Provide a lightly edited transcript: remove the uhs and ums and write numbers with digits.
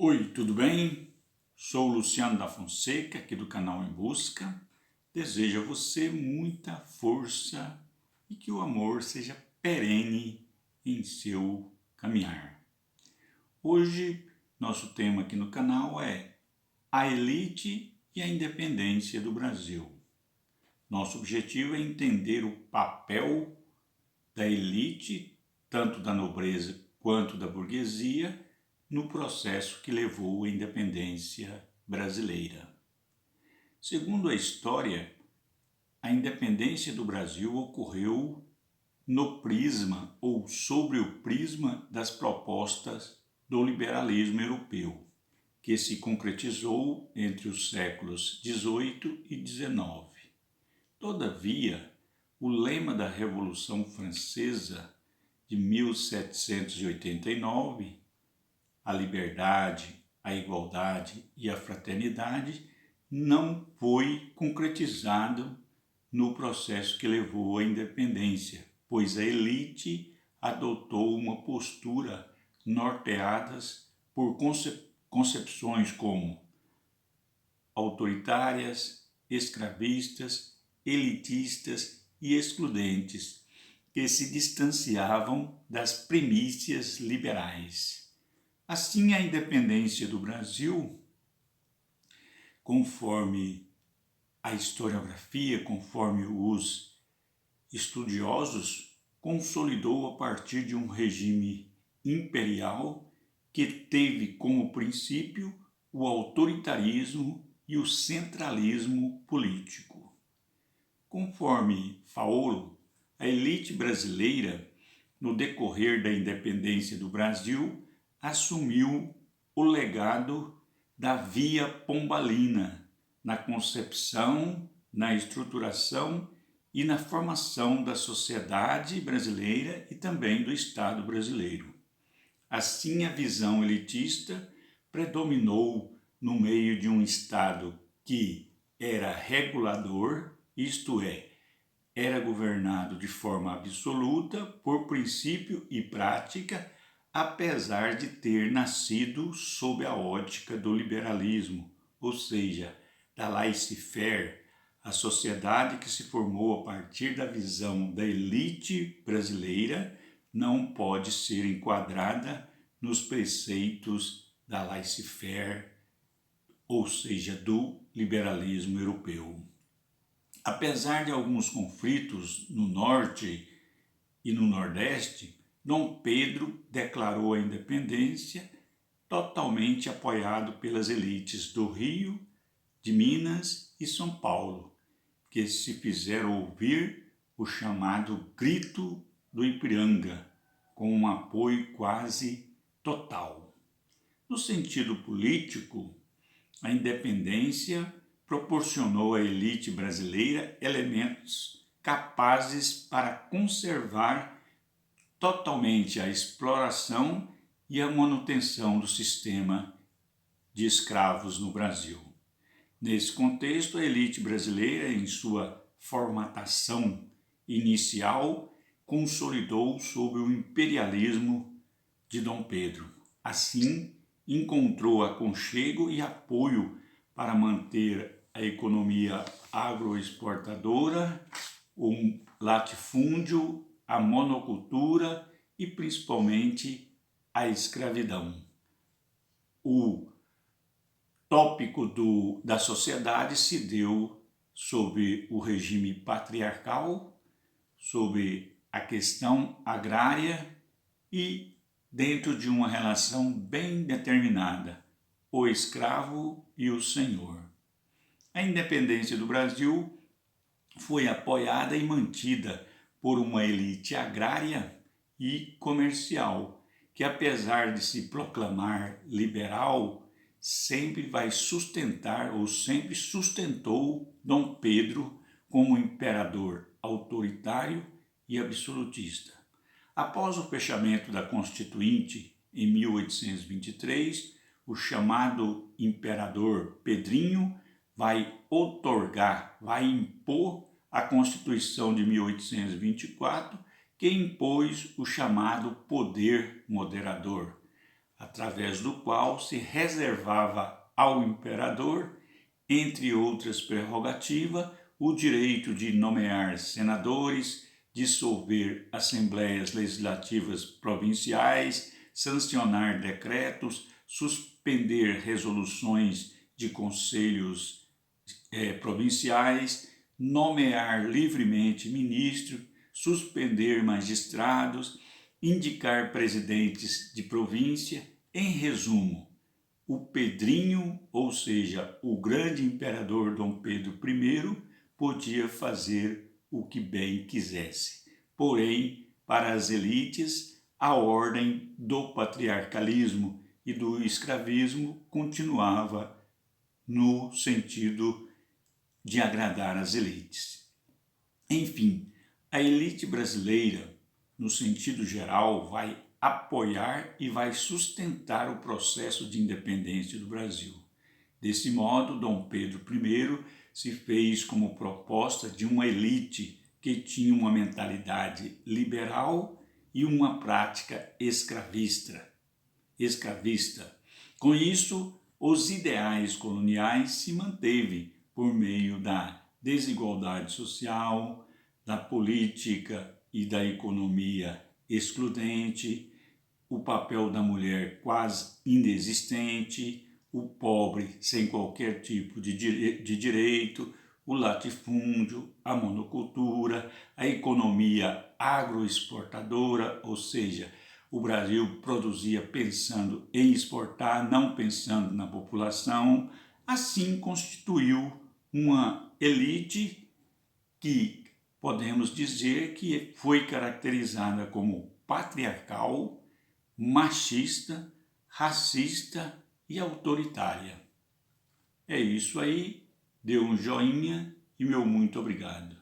Oi, tudo bem? Sou o Luciano da Fonseca, aqui do canal Em Busca. Desejo a você muita força e que o amor seja perene em seu caminhar. Hoje, nosso tema aqui no canal é a elite e a independência do Brasil. Nosso objetivo é entender o papel da elite, tanto da nobreza quanto da burguesia, no processo que levou à independência brasileira. Segundo a história, a independência do Brasil ocorreu no prisma ou sobre o prisma das propostas do liberalismo europeu, que se concretizou entre os séculos XVIII e XIX. Todavia, o lema da Revolução Francesa de 1789, a liberdade, a igualdade e a fraternidade, não foi concretizado no processo que levou à independência, pois a elite adotou uma postura norteadas por concepções como autoritárias, escravistas, elitistas e excludentes, que se distanciavam das primícias liberais. Assim, a independência do Brasil, conforme a historiografia, conforme os estudiosos, consolidou a partir de um regime imperial que teve como princípio o autoritarismo e o centralismo político. Conforme Faulo, a elite brasileira, no decorrer da independência do Brasil, assumiu o legado da Via Pombalina na concepção, na estruturação e na formação da sociedade brasileira e também do Estado brasileiro. Assim, a visão elitista predominou no meio de um Estado que era regulador, isto é, era governado de forma absoluta por princípio e prática, apesar de ter nascido sob a ótica do liberalismo, ou seja, da laissez-faire, a sociedade que se formou a partir da visão da elite brasileira não pode ser enquadrada nos preceitos da laissez-faire, ou seja, do liberalismo europeu. Apesar de alguns conflitos no norte e no nordeste, Dom Pedro declarou a independência totalmente apoiado pelas elites do Rio, de Minas e São Paulo, que se fizeram ouvir o chamado Grito do Ipiranga, com um apoio quase total. No sentido político, a independência proporcionou à elite brasileira elementos capazes para conservar totalmente a exploração e a manutenção do sistema de escravos no Brasil. Nesse contexto, a elite brasileira, em sua formatação inicial, consolidou sob o imperialismo de Dom Pedro. Assim, encontrou aconchego e apoio para manter a economia agroexportadora, o latifúndio, a monocultura e principalmente a escravidão. O tópico da sociedade se deu sob o regime patriarcal, sob a questão agrária e dentro de uma relação bem determinada, o escravo e o senhor. A independência do Brasil foi apoiada e mantida por uma elite agrária e comercial, que apesar de se proclamar liberal, sempre vai sustentar ou sempre sustentou Dom Pedro como imperador autoritário e absolutista. Após o fechamento da Constituinte em 1823, o chamado imperador Pedrinho vai impor a Constituição de 1824, que impôs o chamado poder moderador. através do qual se reservava ao imperador, entre outras prerrogativas, o direito de nomear senadores, dissolver assembleias legislativas provinciais, sancionar decretos, suspender resoluções de conselhos provinciais, nomear livremente ministros, suspender magistrados, indicar presidentes de província. Em resumo, o Pedrinho, ou seja, o grande imperador Dom Pedro I, podia fazer o que bem quisesse. Porém, para as elites, a ordem do patriarcalismo e do escravismo continuava no sentido de agradar as elites. Enfim, a elite brasileira, no sentido geral, vai apoiar e vai sustentar o processo de independência do Brasil. Desse modo, Dom Pedro I se fez como proposta de uma elite que tinha uma mentalidade liberal e uma prática escravista. Com isso, os ideais coloniais se manteve por meio da desigualdade social, da política e da economia excludente, o papel da mulher quase inexistente, o pobre sem qualquer tipo de direito, o latifúndio, a monocultura, a economia agroexportadora, ou seja, o Brasil produzia pensando em exportar, não pensando na população. Assim constituiu uma elite que podemos dizer que foi caracterizada como patriarcal, machista, racista e autoritária. É isso aí, dê um joinha e meu muito obrigado.